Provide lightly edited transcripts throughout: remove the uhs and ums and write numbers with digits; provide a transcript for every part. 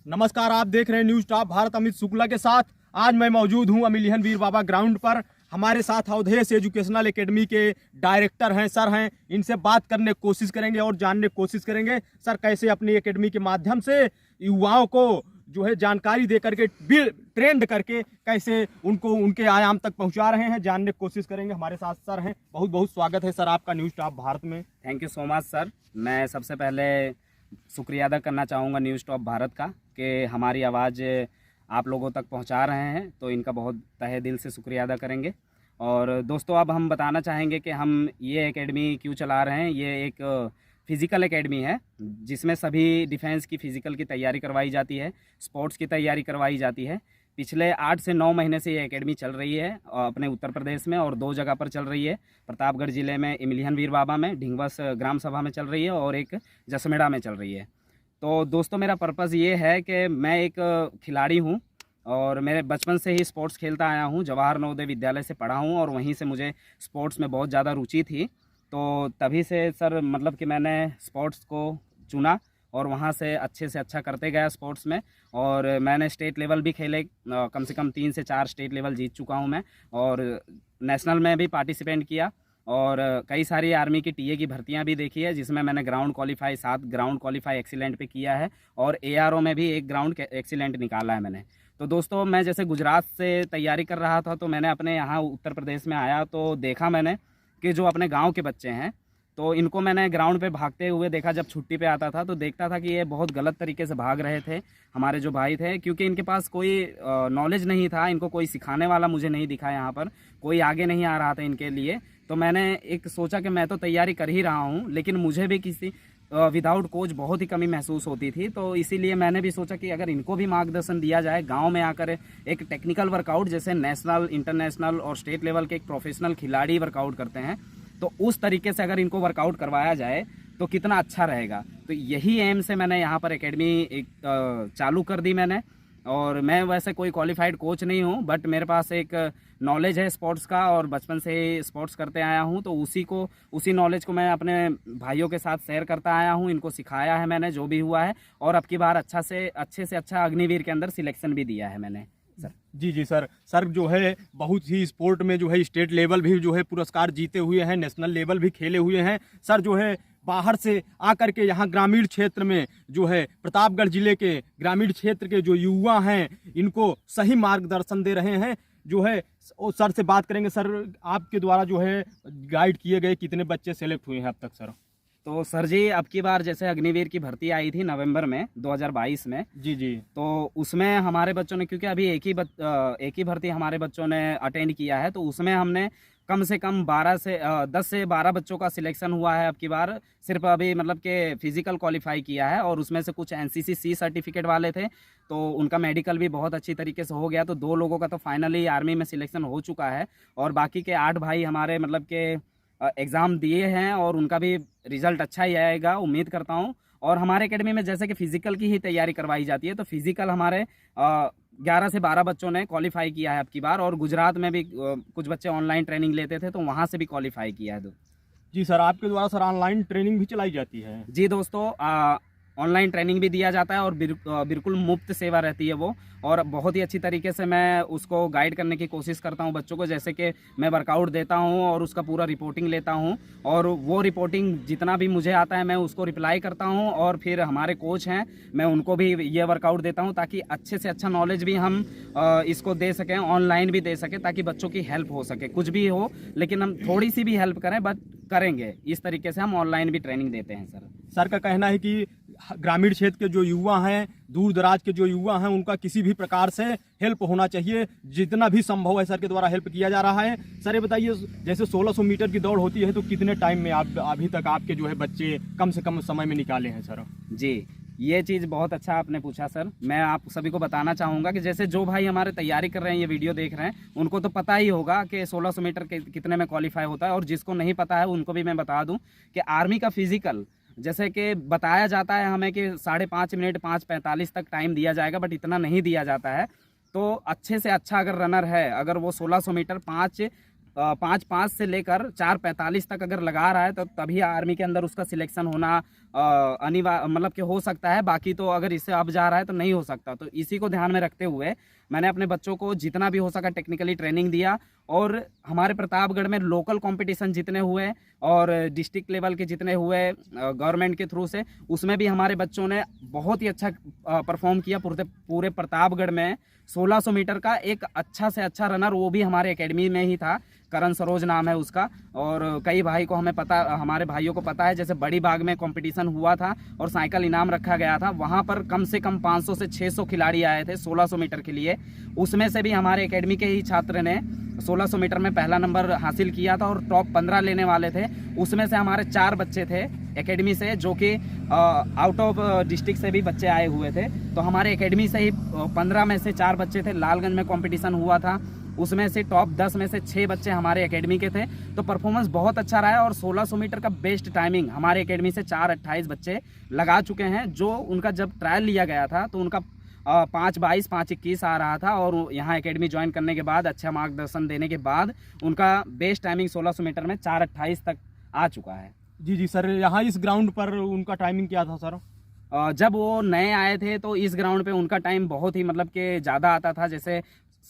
नमस्कार, आप देख रहे हैं न्यूज टॉप भारत अमित शुक्ला के साथ। आज मैं मौजूद हूं अमिलियन वीर बाबा ग्राउंड पर। हमारे साथ अवधेश एजुकेशनल एकेडमी के डायरेक्टर हैं, सर हैं। इनसे बात करने की कोशिश करेंगे और जानने की कोशिश करेंगे सर कैसे अपनी एकेडमी के माध्यम से युवाओं को जो है जानकारी दे करके ट्रेंड करके कैसे उनको उनके आयाम तक पहुंचा रहे हैं, जानने की कोशिश करेंगे। हमारे साथ सर हैं। बहुत बहुत स्वागत है सर आपका न्यूज टॉप भारत में। Thank you so much sir. मैं सबसे पहले शुक्रिया अदा करना चाहूँगा न्यूज़ टॉप भारत का कि हमारी आवाज़ आप लोगों तक पहुंचा रहे हैं, तो इनका बहुत तहे दिल से शुक्रिया अदा करेंगे। और दोस्तों, अब हम बताना चाहेंगे कि हम ये एकेडमी क्यों चला रहे हैं। ये एक फ़िज़िकल एकेडमी है जिसमें सभी डिफेंस की फ़िज़िकल की तैयारी करवाई जाती है, स्पोर्ट्स की तैयारी करवाई जाती है। पिछले 8 से 9 महीने से ये एकेडमी चल रही है अपने उत्तर प्रदेश में, और 2 जगह पर चल रही है। प्रतापगढ़ ज़िले में इमलिहन वीर बाबा में, ढिंगवस ग्राम सभा में चल रही है, और एक जसमेड़ा में चल रही है। तो दोस्तों, मेरा पर्पज़ ये है कि मैं एक खिलाड़ी हूँ और मेरे बचपन से ही स्पोर्ट्स खेलता आया हूँ। जवाहर नवोदय विद्यालय से पढ़ा हूँ और वहीं से मुझे स्पोर्ट्स में बहुत ज़्यादा रुचि थी। तो तभी से सर मतलब कि मैंने स्पोर्ट्स को चुना और वहाँ से अच्छा करते गया स्पोर्ट्स में। और मैंने स्टेट लेवल भी खेले, कम से कम 3 से 4 स्टेट लेवल जीत चुका हूँ मैं, और नेशनल में भी पार्टिसिपेट किया। और कई सारी आर्मी की टीए की भर्तियां भी देखी है, जिसमें मैंने ground qualify 7 ground qualify excellent पे किया है, और एआरओ में भी 1 ग्राउंड एक्सीलेंट निकाला है मैंने। तो दोस्तों, मैं जैसे गुजरात से तैयारी कर रहा था, तो मैंने अपने यहाँ उत्तर प्रदेश में आया तो देखा मैंने कि जो अपने गाँव के बच्चे हैं, तो इनको मैंने ग्राउंड पे भागते हुए देखा। जब छुट्टी पे आता था तो देखता था कि ये बहुत गलत तरीके से भाग रहे थे हमारे जो भाई थे, क्योंकि इनके पास कोई नॉलेज नहीं था। इनको कोई सिखाने वाला मुझे नहीं दिखा, यहाँ पर कोई आगे नहीं आ रहा था इनके लिए। तो मैंने एक सोचा कि मैं तो तैयारी कर ही रहा हूँ, लेकिन मुझे भी किसी विदाउट कोच बहुत ही कमी महसूस होती थी। तो इसीलिए मैंने भी सोचा कि अगर इनको भी मार्गदर्शन दिया जाए, गांव में आकर एक टेक्निकल वर्कआउट जैसे नेशनल, इंटरनेशनल और स्टेट लेवल के एक प्रोफेशनल खिलाड़ी वर्कआउट करते हैं, तो उस तरीके से अगर इनको वर्कआउट करवाया जाए तो कितना अच्छा रहेगा। तो यही एम से मैंने यहाँ पर एकेडमी एक चालू कर दी मैंने। और मैं वैसे कोई क्वालिफाइड कोच नहीं हूँ, बट मेरे पास एक नॉलेज है स्पोर्ट्स का, और बचपन से ही स्पोर्ट्स करते आया हूँ। तो उसी नॉलेज को मैं अपने भाइयों के साथ शेयर करता आया हूँ। इनको सिखाया है मैंने जो भी हुआ है, और अब की बार अच्छे से अच्छा अग्निवीर के अंदर सिलेक्शन भी दिया है मैंने सर। जी सर जो है बहुत ही स्पोर्ट में जो है स्टेट लेवल भी जो है पुरस्कार जीते हुए हैं, नेशनल लेवल भी खेले हुए हैं। सर जो है बाहर से आकर के यहाँ ग्रामीण क्षेत्र में जो है प्रतापगढ़ जिले के ग्रामीण क्षेत्र के जो युवा हैं, इनको सही मार्गदर्शन दे रहे हैं। जो है सर से बात करेंगे। सर, आपके द्वारा जो है गाइड किए गए कितने बच्चे सेलेक्ट हुए हैं अब तक सर? तो सर जी, अब की बार जैसे अग्निवीर की भर्ती आई थी नवंबर में 2022 में। जी। तो उसमें हमारे बच्चों ने, क्योंकि अभी एक ही भर्ती हमारे बच्चों ने अटेंड किया है, तो उसमें हमने कम से कम 10 से 12 बच्चों का सिलेक्शन हुआ है अब की बार। सिर्फ अभी मतलब कि फिजिकल क्वालिफाई किया है, और उसमें से कुछ एनसीसी सी सर्टिफिकेट वाले थे, तो उनका मेडिकल भी बहुत अच्छी तरीके से हो गया। तो 2 लोगों का तो फाइनली आर्मी में सिलेक्शन हो चुका है, और बाकी के 8 भाई हमारे मतलब के एग्ज़ाम दिए हैं, और उनका भी रिजल्ट अच्छा ही आएगा, उम्मीद करता हूँ। और हमारे एकेडमी में जैसे कि फ़िज़िकल की ही तैयारी करवाई जाती है, तो फिज़िकल हमारे 11 से 12 बच्चों ने क्वालिफाई किया है अब की बार। और गुजरात में भी कुछ बच्चे ऑनलाइन ट्रेनिंग लेते थे, तो वहाँ से भी क्वालिफाई किया है। जी सर, आपके द्वारा सर ऑनलाइन ट्रेनिंग भी चलाई जाती है? जी दोस्तों, ऑनलाइन ट्रेनिंग भी दिया जाता है, और बिल्कुल मुफ्त सेवा रहती है वो। और बहुत ही अच्छी तरीके से मैं उसको गाइड करने की कोशिश करता हूँ बच्चों को। जैसे कि मैं वर्कआउट देता हूँ और उसका पूरा रिपोर्टिंग लेता हूँ, और वो रिपोर्टिंग जितना भी मुझे आता है मैं उसको रिप्लाई करता हूँ। और फिर हमारे कोच हैं, मैं उनको भी ये वर्कआउट देता हूँ, ताकि अच्छे से अच्छा नॉलेज भी हम इसको दे सकें, ऑनलाइन भी दे सकें, ताकि बच्चों की हेल्प हो सके। कुछ भी हो, लेकिन हम थोड़ी सी भी हेल्प करें, बट करेंगे। इस तरीके से हम ऑनलाइन भी ट्रेनिंग देते हैं सर। सर का कहना है कि ग्रामीण क्षेत्र के जो युवा हैं, दूर दराज के जो युवा हैं, उनका किसी भी प्रकार से हेल्प होना चाहिए। जितना भी संभव है सर के द्वारा हेल्प किया जा रहा है। सर ये बताइए, जैसे 1600 मीटर की दौड़ होती है, तो कितने टाइम में आप अभी तक आपके जो है बच्चे कम से कम समय में निकाले हैं सर? जी, ये चीज़ बहुत अच्छा आपने पूछा सर। मैं आप सभी को बताना चाहूँगा कि जैसे जो भाई हमारे तैयारी कर रहे हैं, ये वीडियो देख रहे हैं, उनको तो पता ही होगा कि 1600 मीटर के कितने में क्वालिफाई होता है। और जिसको नहीं पता है उनको भी मैं बता दूं कि आर्मी का फिजिकल जैसे कि बताया जाता है हमें कि 5.5 मिनट 5:45 तक टाइम दिया जाएगा, बट इतना नहीं दिया जाता है। तो अच्छे से अच्छा अगर रनर है, अगर वो 1600 मीटर 5:05 से लेकर 4:45 तक अगर लगा रहा है, तो तभी आर्मी के अंदर उसका सिलेक्शन होना अनिवार्य मतलब कि हो सकता है, बाकी तो अगर इससे अब जा रहा है तो नहीं हो सकता। तो इसी को ध्यान में रखते हुए मैंने अपने बच्चों को जितना भी हो सका टेक्निकली ट्रेनिंग दिया, और हमारे प्रतापगढ़ में लोकल कंपटीशन जितने हुए और डिस्ट्रिक्ट लेवल के जितने हुए गवर्नमेंट के थ्रू से, उसमें भी हमारे बच्चों ने बहुत ही अच्छा परफॉर्म किया। पूरे प्रतापगढ़ में 1600 मीटर का एक अच्छा से अच्छा रनर वो भी हमारे एकेडमी में ही था, करण सरोज नाम है उसका। और कई भाई को हमारे भाइयों को पता है, जैसे बड़ी बाग में कंपटीशन हुआ था और साइकिल इनाम रखा गया था, वहाँ पर कम से कम 500 से 600 खिलाड़ी आए थे 1600 मीटर के लिए। उसमें से भी हमारे एकेडमी के ही छात्र ने 1600 मीटर में पहला नंबर हासिल किया था और टॉप 15 लेने वाले थे। उसमें से हमारे 4 बच्चे थे एकेडमी से, जो कि आउट ऑफ डिस्ट्रिक्ट से भी बच्चे आए हुए थे। तो हमारे एकेडमी से ही 15 में से 4 बच्चे थे। लालगंज में कंपटीशन हुआ था, उसमें से टॉप 10 में से 6 बच्चे हमारे एकेडमी के थे। तो परफॉर्मेंस बहुत अच्छा रहा है और 1600 मीटर का बेस्ट टाइमिंग हमारे एकेडमी से 4:28 बच्चे लगा चुके हैं। जो उनका जब ट्रायल लिया गया था तो उनका 5:22 5:21 आ रहा था, और यहाँ एकेडमी ज्वाइन करने के बाद अच्छा मार्गदर्शन देने के बाद उनका बेस्ट टाइमिंग 1600 मीटर में 4:28 तक आ चुका है। जी जी सर, यहाँ इस ग्राउंड पर उनका टाइमिंग क्या था सर? जब वो नए आए थे तो इस ग्राउंड पे उनका टाइम बहुत ही मतलब कि ज़्यादा आता था। जैसे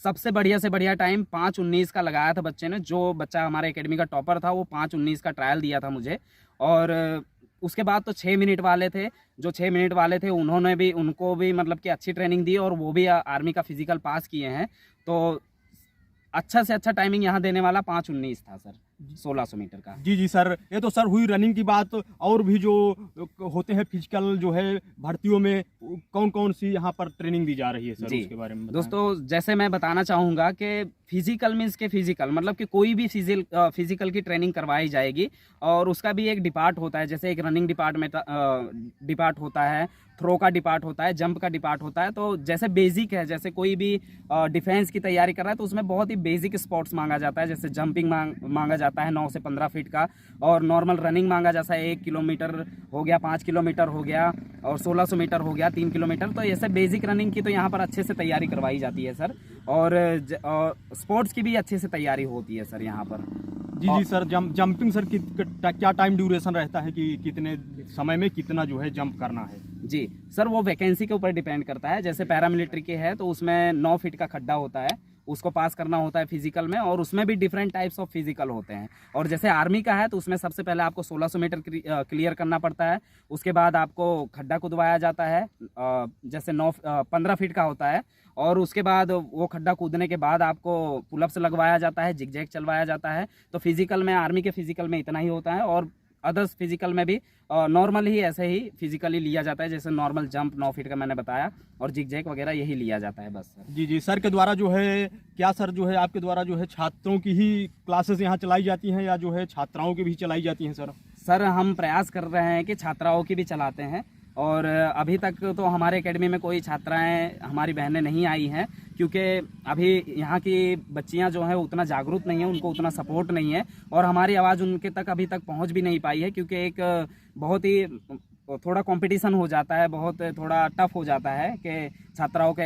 सबसे बढ़िया से बढ़िया टाइम 5:19 का लगाया था बच्चे ने। जो बच्चा हमारे एकेडमी का टॉपर था वो 5:19 का ट्रायल दिया था मुझे। और उसके बाद तो 6 मिनट वाले थे, जो 6 मिनट वाले थे उनको भी मतलब कि अच्छी ट्रेनिंग दी, और वो भी आर्मी का फिजिकल पास किए हैं। तो अच्छा से अच्छा टाइमिंग यहाँ देने वाला 5:19 था सर 1600 मीटर का। जी जी सर, ये तो सर हुई रनिंग की बात। और भी जो होते हैं फिजिकल जो है भर्तियों में, कौन कौन सी यहाँ पर ट्रेनिंग दी जा रही है सर, जी उसके बारे में बताएं। दोस्तों, जैसे मैं बताना चाहूँगा कि फिजिकल मीन्स के फिजिकल मतलब कि कोई भी फिजिकल की ट्रेनिंग करवाई जाएगी, और उसका भी एक डिपार्ट होता है। जैसे एक रनिंग डिपार्ट होता है, थ्रो का डिपार्ट होता है, जंप का डिपार्ट होता है। तो जैसे बेसिक है, जैसे कोई भी डिफेंस की तैयारी कर रहा है तो उसमें बहुत ही बेसिक स्पोर्ट्स मांगा जाता है। जैसे जंपिंग मांगा जाता है 9 से 15 फीट का, और नॉर्मल रनिंग मांगा जाता है 1 किलोमीटर हो गया, 5 किलोमीटर हो गया, और 1600 मीटर हो गया 3 किलोमीटर। तो ऐसे बेसिक रनिंग की तो यहाँ पर अच्छे से तैयारी करवाई जाती है सर, और स्पोर्ट्स की भी अच्छे से तैयारी होती है सर यहाँ पर। जी जी सर, जंपिंग सर क्या टाइम ड्यूरेशन रहता है कि कितने समय में कितना जो है जंप करना है? जी सर, वो वैकेंसी के ऊपर डिपेंड करता है। जैसे पैरामिलिट्री के है तो उसमें 9 फीट का खड्डा होता है, उसको पास करना होता है फिजिकल में, और उसमें भी डिफरेंट टाइप्स ऑफ फिजिकल होते हैं। और जैसे आर्मी का है तो उसमें सबसे पहले आपको 1600 मीटर क्लियर करना पड़ता है। उसके बाद आपको खड्डा खुदवाया जाता है, जैसे 15 फीट का होता है, और उसके बाद वो खड्डा कूदने के बाद आपको पुलअप्स लगवाया जाता है, जिगजैग चलवाया जाता है। तो फिजिकल में, आर्मी के फिजिकल में इतना ही होता है, और अदर्स फिजिकल में भी नॉर्मल ही ऐसे ही फिजिकली लिया जाता है। जैसे नॉर्मल जंप 9 फीट का मैंने बताया, और जिगजैग वगैरह यही लिया जाता है बस सर। जी जी सर के द्वारा जो है, क्या सर जो है आपके द्वारा जो है छात्रों की ही क्लासेस यहाँ चलाई जाती हैं या जो है छात्राओं की भी चलाई जाती हैं सर? सर हम प्रयास कर रहे हैं कि छात्राओं की भी चलाते हैं, और अभी तक तो हमारे एकेडमी में कोई छात्राएं हमारी बहनें नहीं आई हैं, क्योंकि अभी यहाँ की बच्चियाँ जो हैं उतना जागरूक नहीं है, उनको उतना सपोर्ट नहीं है, और हमारी आवाज़ उनके तक अभी तक पहुँच भी नहीं पाई है। क्योंकि एक बहुत ही थोड़ा कंपटीशन हो जाता है, बहुत थोड़ा टफ हो जाता है कि छात्राओं के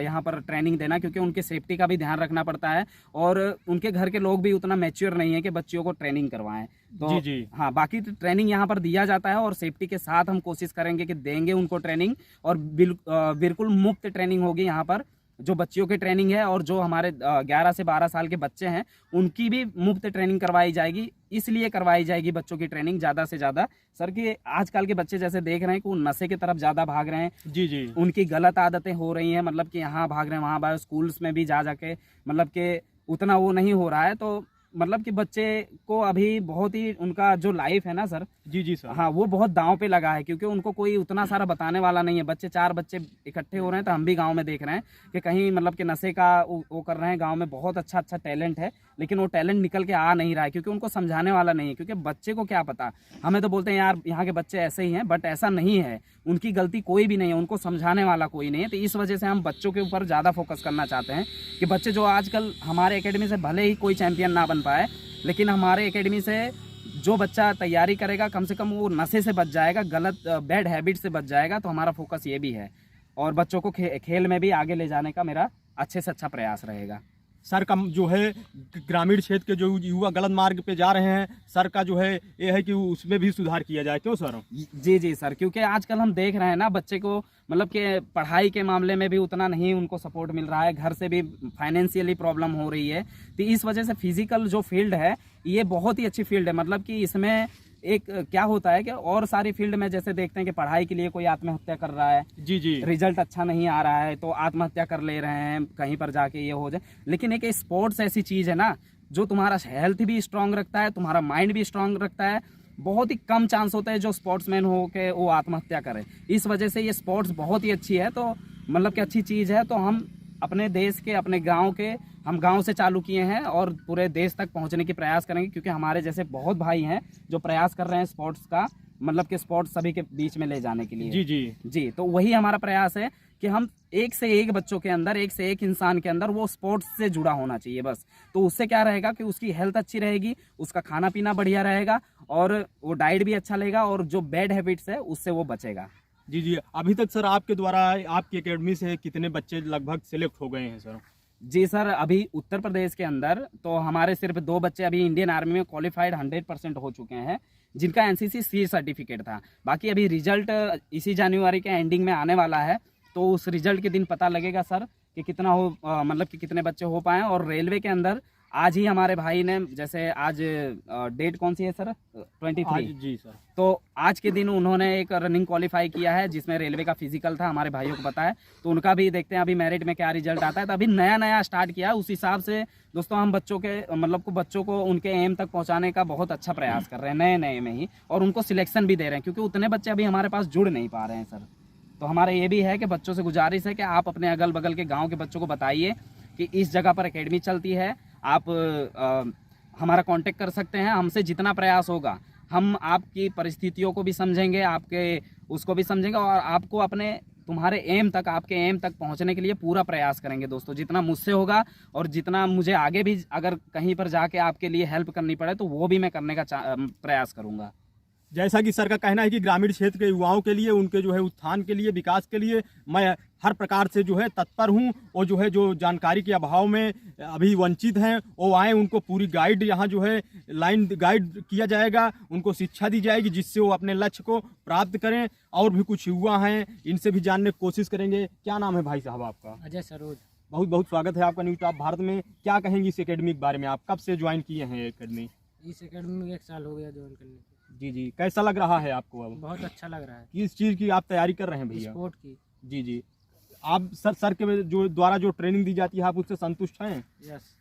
यहाँ पर ट्रेनिंग देना, क्योंकि उनके सेफ्टी का भी ध्यान रखना पड़ता है, और उनके घर के लोग भी उतना मैच्योर नहीं है कि बच्चियों को ट्रेनिंग करवाएं। तो जी जी हाँ, बाकी तो ट्रेनिंग यहाँ पर दिया जाता है, और सेफ्टी के साथ हम कोशिश करेंगे कि देंगे उनको ट्रेनिंग, और बिल्कुल मुफ्त ट्रेनिंग होगी यहाँ पर। जो बच्चियों की ट्रेनिंग है और जो हमारे 11 से 12 साल के बच्चे हैं उनकी भी मुफ्त ट्रेनिंग करवाई जाएगी। इसलिए करवाई जाएगी बच्चों की ट्रेनिंग ज़्यादा से ज़्यादा सर, कि आजकल के बच्चे जैसे देख रहे हैं कि वो नशे की तरफ ज़्यादा भाग रहे हैं। जी जी, उनकी गलत आदतें हो रही हैं, मतलब कि यहाँ भाग रहे हैं वहाँ भाग, स्कूल्स में भी जा के मतलब कि उतना वो नहीं हो रहा है। तो मतलब कि बच्चे को अभी बहुत ही उनका जो लाइफ है ना सर, जी जी सर, हाँ, वो बहुत दांव पे लगा है, क्योंकि उनको कोई उतना सारा बताने वाला नहीं है। बच्चे 4 बच्चे इकट्ठे हो रहे हैं, तो हम भी गांव में देख रहे हैं कि कहीं मतलब कि नशे का वो कर रहे हैं। गांव में बहुत अच्छा अच्छा टैलेंट है, लेकिन वो टैलेंट निकल के आ नहीं रहा है, क्योंकि उनको समझाने वाला नहीं है। क्योंकि बच्चे को क्या पता, हमें तो बोलते हैं यार यहाँ के बच्चे ऐसे ही हैं, बट ऐसा नहीं है, उनकी गलती कोई भी नहीं है, उनको समझाने वाला कोई नहीं है। तो इस वजह से हम बच्चों के ऊपर ज़्यादा फोकस करना चाहते हैं कि बच्चे जो आजकल हमारे एकेडमी से भले ही कोई चैंपियन ना बन पाए, लेकिन हमारे एकेडमी से जो बच्चा तैयारी करेगा कम से कम वो नशे से बच जाएगा, गलत बैड हैबिट से बच जाएगा। तो हमारा फोकस ये भी है, और बच्चों को खेल में भी आगे ले जाने का मेरा अच्छे से अच्छा प्रयास रहेगा। सर का जो है ग्रामीण क्षेत्र के जो युवा गलत मार्ग पे जा रहे हैं, सर का जो है ये है कि उसमें भी सुधार किया जाए, क्यों सर? जी जी सर, क्योंकि आजकल हम देख रहे हैं ना बच्चे को मतलब कि पढ़ाई के मामले में भी उतना नहीं उनको सपोर्ट मिल रहा है, घर से भी फाइनेंशियली प्रॉब्लम हो रही है। तो इस वजह से फिजिकल जो फील्ड है ये बहुत ही अच्छी फील्ड है। मतलब कि इसमें एक क्या होता है कि और सारी फील्ड में जैसे देखते हैं कि पढ़ाई के लिए कोई आत्महत्या कर रहा है, जी जी, रिजल्ट अच्छा नहीं आ रहा है तो आत्महत्या कर ले रहे हैं कहीं पर जाके, ये हो जाए। लेकिन एक स्पोर्ट्स ऐसी चीज़ है ना जो तुम्हारा हेल्थ भी स्ट्रांग रखता है, तुम्हारा माइंड भी स्ट्रांग रखता है। बहुत ही कम चांस होता है जो स्पोर्ट्समैन हो के वो आत्महत्या करे। इस वजह से ये स्पोर्ट्स बहुत ही अच्छी है, तो मतलब कि अच्छी चीज़ है। तो हम अपने देश के, अपने गांव के, हम गांव से चालू किए हैं और पूरे देश तक पहुंचने की प्रयास करेंगे, क्योंकि हमारे जैसे बहुत भाई हैं जो प्रयास कर रहे हैं स्पोर्ट्स का, मतलब कि स्पोर्ट्स सभी के बीच में ले जाने के लिए। जी जी जी, तो वही हमारा प्रयास है कि हम एक से एक बच्चों के अंदर, एक से एक इंसान के अंदर वो स्पोर्ट्स से जुड़ा होना चाहिए बस। तो उससे क्या रहेगा कि उसकी हेल्थ अच्छी रहेगी, उसका खाना पीना बढ़िया रहेगा और वो डाइट भी अच्छा लेगा और जो बैड हैबिट्स है उससे वो बचेगा। जी जी। अभी तक सर आपके द्वारा आपकी एकेडमी से कितने बच्चे लगभग सिलेक्ट हो गए हैं सर? जी सर, अभी उत्तर प्रदेश के अंदर तो हमारे सिर्फ 2 बच्चे अभी इंडियन आर्मी में क्वालिफाइड 100% हो चुके हैं, जिनका एनसीसी सी सर्टिफिकेट था। बाकी अभी रिजल्ट इसी जनवरी के एंडिंग में आने वाला है, तो उस रिजल्ट के दिन पता लगेगा सर कि कितना हो मतलब कि कितने बच्चे हो पाए। और रेलवे के अंदर आज ही हमारे भाई ने, जैसे आज डेट कौन सी है सर? 23। जी सर। तो आज के दिन उन्होंने एक रनिंग क्वालिफाई किया है जिसमें रेलवे का फिजिकल था, हमारे भाइयों को पता है। तो उनका भी देखते हैं अभी मेरिट में क्या रिजल्ट आता है। तो अभी नया नया स्टार्ट किया है, उस हिसाब से दोस्तों हम बच्चों के मतलब को बच्चों को उनके एम तक पहुंचाने का बहुत अच्छा प्रयास कर रहे हैं नए नए में ही, और उनको सिलेक्शन भी दे रहे हैं, क्योंकि उतने बच्चे अभी हमारे पास जुड़ नहीं पा रहे हैं सर। तो हमारा ये भी है कि बच्चों से गुजारिश है कि आप अपने अगल बगल के गाँव के बच्चों को बताइए कि इस जगह पर एकेडमी चलती है, आप हमारा कांटेक्ट कर सकते हैं। हमसे जितना प्रयास होगा हम आपकी परिस्थितियों को भी समझेंगे, आपके उसको भी समझेंगे और आपको अपने तुम्हारे एम तक, आपके एम तक पहुंचने के लिए पूरा प्रयास करेंगे दोस्तों, जितना मुझसे होगा। और जितना मुझे आगे भी अगर कहीं पर जाके आपके लिए हेल्प करनी पड़े तो वो भी मैं करने का प्रयास करूँगा। जैसा कि सर का कहना है कि ग्रामीण क्षेत्र के युवाओं के लिए, उनके जो है उत्थान के लिए, विकास के लिए मैं हर प्रकार से जो है तत्पर हूं। और जो है जो जानकारी के अभाव में अभी वंचित हैं वो आए, उनको पूरी गाइड यहाँ जो है लाइन गाइड किया जाएगा, उनको शिक्षा दी जाएगी जिससे वो अपने लक्ष्य को प्राप्त करें। और भी कुछ युवा हैं, इनसे भी जानने की कोशिश करेंगे। क्या नाम है भाई साहब आपका? अजय सरोज। बहुत बहुत स्वागत है आपका न्यूज़ टॉप भारत में। क्या कहेंगे इस एकेडमी के बारे में? आप कब से ज्वाइन किए हैं एकेडमी? इस एकेडमी में 1 साल हो गया ज्वाइन करने को। जी जी। कैसा लग रहा है आपको अब? बहुत अच्छा लग रहा है। किस चीज़ की आप तैयारी कर रहे हैं भैया? स्पोर्ट की। जी जी। आप सर के जो द्वारा जो ट्रेनिंग दी जाती है आप उससे संतुष्ट हैं? यस।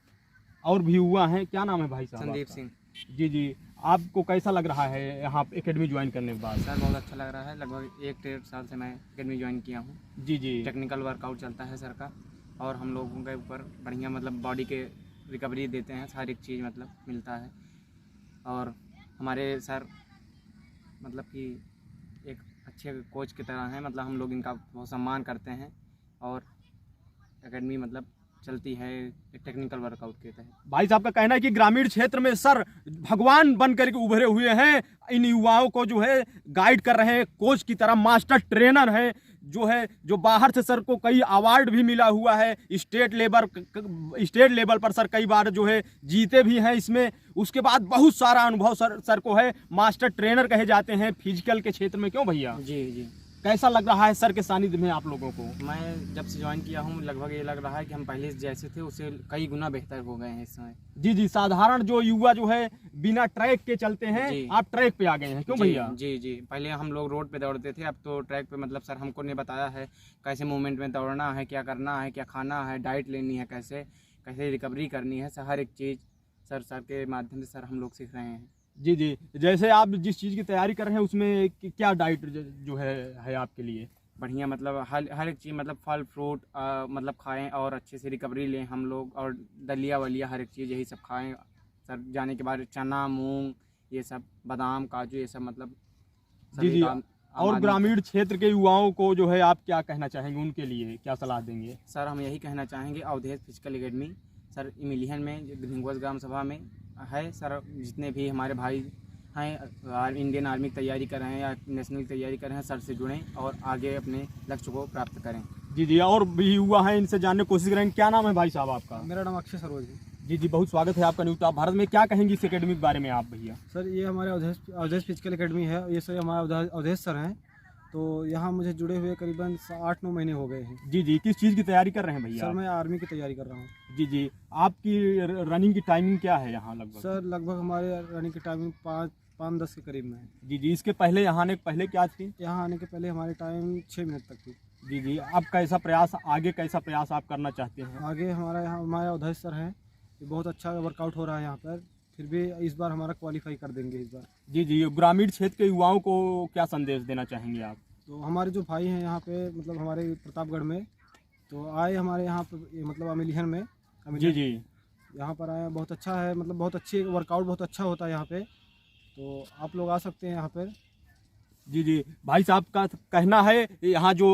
और भी हुआ है, क्या नाम है भाई साहब? संदीप आपका? सिंह। जी जी। आपको कैसा लग रहा है यहाँ एकेडमी ज्वाइन करने के बाद? सर बहुत अच्छा लग रहा है। लगभग 1-1.5 साल से मैं एकेडमी ज्वाइन किया हूँ। जी जी। टेक्निकल वर्कआउट चलता है सर का, और हम लोगों के ऊपर बढ़िया मतलब बॉडी के रिकवरी देते हैं, हर एक चीज़ मतलब मिलता है। और हमारे सर मतलब कि एक अच्छे कोच की तरह हैं, मतलब हम लोग इनका बहुत सम्मान करते हैं। और एकेडमी मतलब चलती है एक टेक्निकल वर्कआउट के तहत। भाई साहब का कहना है कि ग्रामीण क्षेत्र में सर भगवान बन करके उभरे हुए हैं, इन युवाओं को जो है गाइड कर रहे हैं, कोच की तरह मास्टर ट्रेनर है, जो बाहर से सर को कई अवार्ड भी मिला हुआ है। स्टेट लेवल पर सर कई बार जो है जीते भी हैं इसमें। उसके बाद बहुत सारा अनुभव सर को है। मास्टर ट्रेनर कहे जाते हैं फिजिकल के क्षेत्र में, क्यों भैया? जी जी। कैसा लग रहा है सर के सानिध्य में आप लोगों को? मैं जब से ज्वाइन किया हूँ लगभग ये लग रहा है कि हम पहले जैसे थे उससे कई गुना बेहतर हो गए हैं इस समय। जी जी। साधारण जो युवा जो है बिना ट्रैक के चलते हैं, आप ट्रैक पे आ गए हैं, क्यों भैया? जी जी। पहले हम लोग रोड पे दौड़ते थे, अब तो ट्रैक पे मतलब सर हमको ने बताया है कैसे मूवमेंट में दौड़ना है, क्या करना है, क्या खाना है, डाइट लेनी है, कैसे कैसे रिकवरी करनी है, हर एक चीज़ सर के माध्यम से सर हम लोग सीख रहे हैं। जी जी। जैसे आप जिस चीज़ की तैयारी कर रहे हैं उसमें क्या डाइट जो है आपके लिए? बढ़िया मतलब हर एक चीज़ मतलब फल फ्रूट मतलब खाएं और अच्छे से रिकवरी लें हम लोग, और दलिया वलिया हर एक चीज़ यही सब खाएं। सर जाने के बाद चना मूंग ये सब, बादाम काजू ये सब मतलब जी जी। और ग्रामीण क्षेत्र के युवाओं को जो है आप क्या कहना चाहेंगे, उनके लिए क्या सलाह देंगे? सर हम यही कहना चाहेंगे, अवधेश फिजिकल एकेडमी सर इमिलियन में भिंगवस ग्राम सभा में है। सर जितने भी हमारे भाई हैं इंडियन आर्मी की तैयारी कर रहे हैं या नेशनल की तैयारी कर रहे हैं, सर से जुड़ें और आगे अपने लक्ष्य को प्राप्त करें। जी जी, और भी युवा हैं, इनसे जानने की कोशिश करेंगे। क्या नाम है भाई साहब आपका? मेरा नाम अक्षय सरोज है। जी जी, बहुत स्वागत है आपका न्यूज़ टॉप भारत में। क्या कहेंगे इस एकेडमी के बारे में आप भैया? सर ये हमारे अवधेश फिजिकल एकेडमी है। ये सर हमारे अवधेश सर हैं। तो यहाँ मुझे जुड़े हुए करीबन 8-9 महीने हो गए हैं। जी जी, किस चीज़ की तैयारी कर रहे हैं भैया? सर मैं आर्मी की तैयारी कर रहा हूँ। जी जी, आपकी रनिंग की टाइमिंग क्या है यहाँ लगभग? सर लगभग हमारे रनिंग की टाइमिंग 5-10 के करीब में है। जी जी, इसके पहले यहाँ आने के पहले क्या थी? यहाँ आने के पहले हमारी टाइम 6 मिनट तक थी। जी जी, अब कैसा प्रयास, आगे कैसा प्रयास आप करना चाहते हैं? आगे हमारा यहाँ हमारे अवधेश सर हैं। ये बहुत अच्छा वर्कआउट हो रहा है यहाँ पर। फिर भी इस बार हमारा क्वालिफाई कर देंगे इस बार। जी जी, ग्रामीण क्षेत्र के युवाओं को क्या संदेश देना चाहेंगे आप? तो हमारे जो भाई हैं यहाँ पे, मतलब हमारे प्रतापगढ़ में, तो आए हमारे यहाँ पे, मतलब अमिलिहन में। जी जी, यहाँ पर आए, बहुत अच्छा है, मतलब बहुत अच्छी वर्कआउट बहुत अच्छा होता है यहाँ पे। तो आप लोग आ सकते हैं यहाँ पर। जी जी, भाई साहब का कहना है यहाँ जो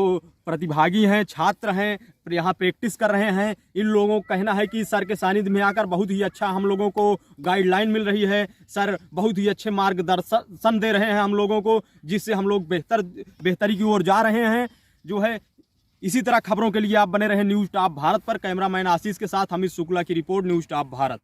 प्रतिभागी हैं, छात्र हैं, यहाँ प्रैक्टिस कर रहे हैं, इन लोगों का कहना है कि सर के सानिध्य में आकर बहुत ही अच्छा हम लोगों को गाइडलाइन मिल रही है। सर बहुत ही अच्छे मार्गदर्शन दे रहे हैं हम लोगों को, जिससे हम लोग बेहतरी की ओर जा रहे हैं जो है। इसी तरह खबरों के लिए आप बने रहे न्यूज़ टॉप भारत पर। कैमरामैन आशीष के साथ अमित शुक्ला की रिपोर्ट, न्यूज़ टॉप भारत।